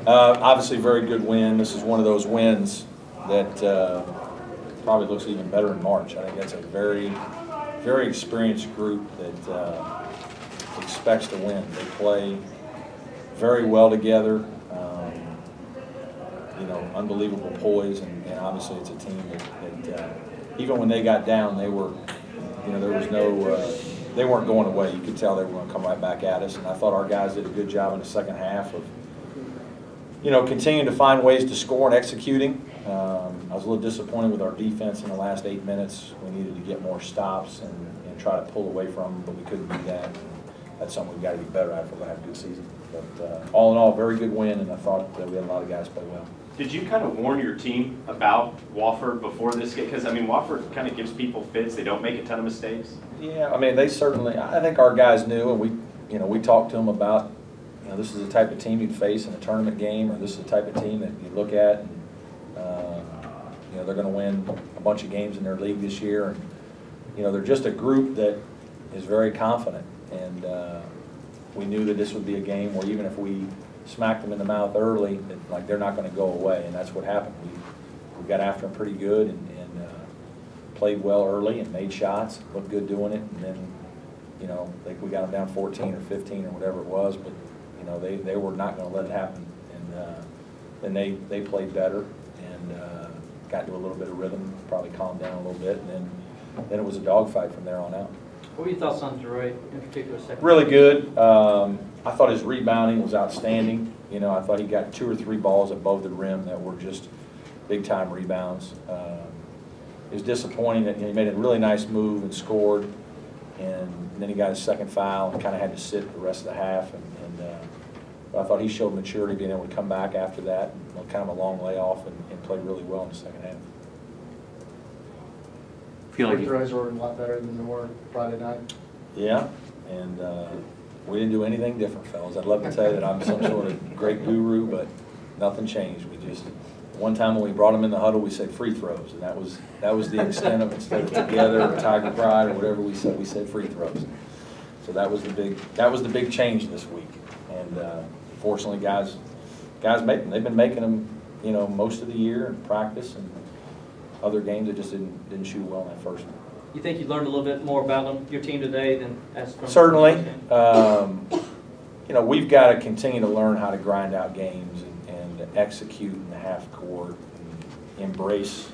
Obviously, very good win. This is one of those wins that probably looks even better in March. I think that's a very, very experienced group that expects to win. They play very well together. You know, unbelievable poise, and obviously it's a team that even when they got down, they were, you know, there was no, they weren't going away. You could tell they were going to come right back at us, and I thought our guys did a good job in the second half of, you know, continuing to find ways to score and executing. I was a little disappointed with our defense in the last 8 minutes. We needed to get more stops and try to pull away from them, but we couldn't do that. That's something we've got to be better at if we're going to have a good season. But all in all, very good win, and I thought that we had a lot of guys play well. Did you kind of warn your team about Wofford before this game? Because, I mean, Wofford kind of gives people fits. They don't make a ton of mistakes. Yeah, I mean, they certainly, I think our guys knew, and we talked to them about, you know, this is the type of team you'd face in a tournament game, or this is the type of team that you look at, and, you know, they're going to win a bunch of games in their league this year. And, you know, they're just a group that is very confident. And we knew that this would be a game where even if we smacked them in the mouth early, that, like, they're not going to go away, and that's what happened. We got after them pretty good and played well early and made shots, looked good doing it, and then, you know, I think we got them down 14 or 15 or whatever it was, but, you know, they were not going to let it happen, and then they played better and got to a little bit of rhythm, probably calmed down a little bit, and then it was a dogfight from there on out. What were your thoughts on DeRoy in particular? Really good. I thought his rebounding was outstanding. You know, I thought he got 2 or 3 balls above the rim that were just big-time rebounds. It was disappointing that, you know, he made a really nice move and scored, and then he got his second foul and kind of had to sit the rest of the half. But I thought he showed maturity, being able to come back after that, and kind of a long layoff, and played really well in the second half. Feel like throws were a lot better than they were Friday night. Yeah, and we didn't do anything different, fellas. I'd love to tell you that I'm some sort of great guru, but nothing changed. We just, one time when we brought them in the huddle, we said free throws, and that was the extent of it. Instead of together or Tiger Pride or whatever we said free throws. So that was the big change this week. And fortunately, guys make them. They've been making them, you know, most of the year in practice and other games. That just didn't shoot well in that first one. You think you learned a little bit more about your team today than as from certainly. You know, we've got to continue to learn how to grind out games and execute in the half court and embrace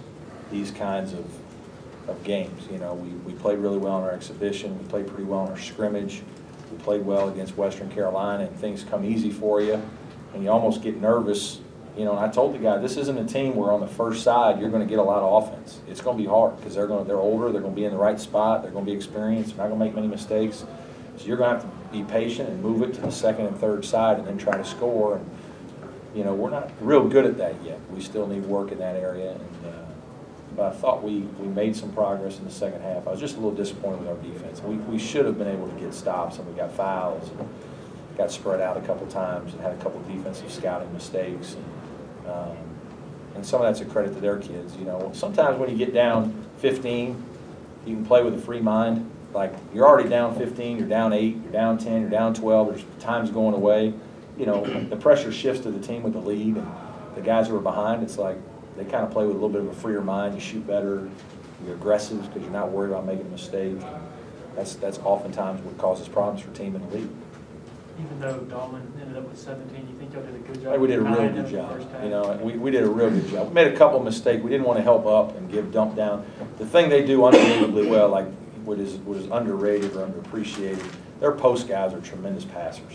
these kinds of games. You know, we played really well in our exhibition. We played pretty well in our scrimmage. We played well against Western Carolina, and things come easy for you, and you almost get nervous. You know, and I told the guy, this isn't a team where on the first side you're going to get a lot of offense. It's going to be hard because they're older, they're going to be in the right spot, they're going to be experienced, they're not going to make many mistakes. So you're going to have to be patient and move it to the second and third side and then try to score. And, you know, we're not real good at that yet. We still need work in that area. And, but I thought we made some progress in the second half. I was just a little disappointed with our defense. We should have been able to get stops, and we got fouls and got spread out a couple times and had a couple defensive scouting mistakes. And some of that's a credit to their kids. You know, sometimes when you get down 15, you can play with a free mind. Like, you're already down 15, you're down 8, you're down 10, you're down 12, there's times going away. You know, the pressure shifts to the team with the lead, and the guys who are behind, it's like they kind of play with a little bit of a freer mind. You shoot better, you're aggressive because you're not worried about making a mistake. That's oftentimes what causes problems for a team in the league. Even though Dahlman ended up with 17, you think y'all did a good job? We did a real good job. You know, we did a real good job. We made a couple of mistakes. We didn't want to help up and give dump down. The thing they do unbelievably well, like what is underrated or underappreciated, their post guys are tremendous passers,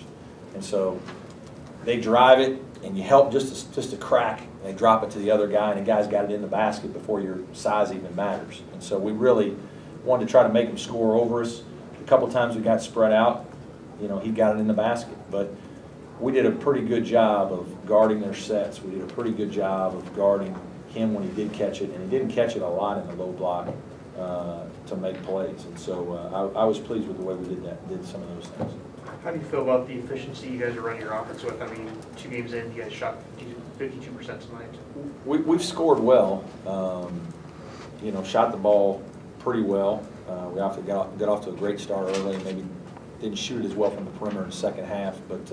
and so they drive it and you help just a crack, and they drop it to the other guy, and the guy's got it in the basket before your size even matters. And so we really wanted to try to make them score over us. A couple times we got spread out. You know, he got it in the basket, but we did a pretty good job of guarding their sets. We did a pretty good job of guarding him when he did catch it, and he didn't catch it a lot in the low block to make plays. And so I was pleased with the way we did some of those things. How do you feel about the efficiency you guys are running your offense with? I mean, 2 games in, you guys shot 52% tonight. We've scored well. You know, shot the ball pretty well. We got off to a great start early, maybe didn't shoot it as well from the perimeter in the second half, but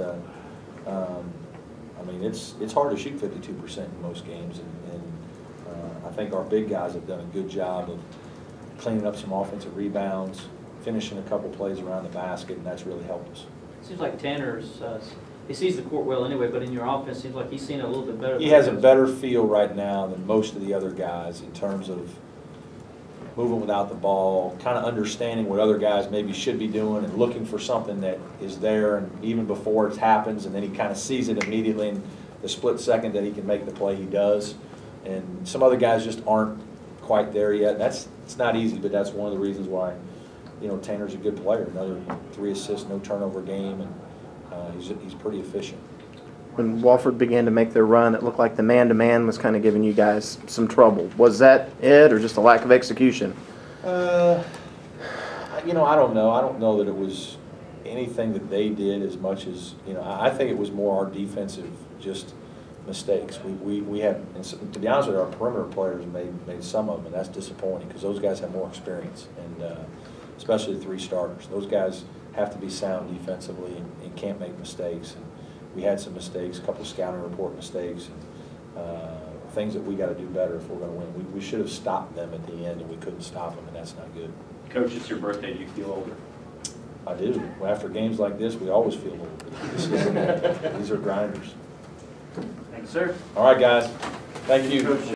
I mean, it's hard to shoot 52% in most games, and I think our big guys have done a good job of cleaning up some offensive rebounds, finishing a couple plays around the basket, and that's really helped us. Seems like Tanner's, he sees the court well anyway, but in your offense, seems like he's seen it a little bit better. He has a better feel right now than most of the other guys in terms of moving without the ball, kind of understanding what other guys maybe should be doing and looking for something that is there and even before it happens, and then he kind of sees it immediately in the split second that he can make the play he does. And some other guys just aren't quite there yet. It's not easy, but that's one of the reasons why, you know, Tanner's a good player. Another 3 assists, no turnover game, and he's pretty efficient. When Wofford began to make their run, it looked like the man-to-man was kind of giving you guys some trouble. Was that it, or just a lack of execution? You know, I don't know. I don't know that it was anything that they did as much as, you know, I think it was more our defensive just mistakes. We had, and so, to be honest with you, our perimeter players made some of them, and that's disappointing because those guys have more experience, and especially the 3 starters. Those guys have to be sound defensively and can't make mistakes. And we had some mistakes, a couple of scouting report mistakes, and things that we got to do better if we're going to win. We should have stopped them at the end, and we couldn't stop them, and that's not good. Coach, it's your birthday. Do you feel older? I do. Well, after games like this, we always feel old. These are grinders. Thanks, sir. All right, guys. Thank you.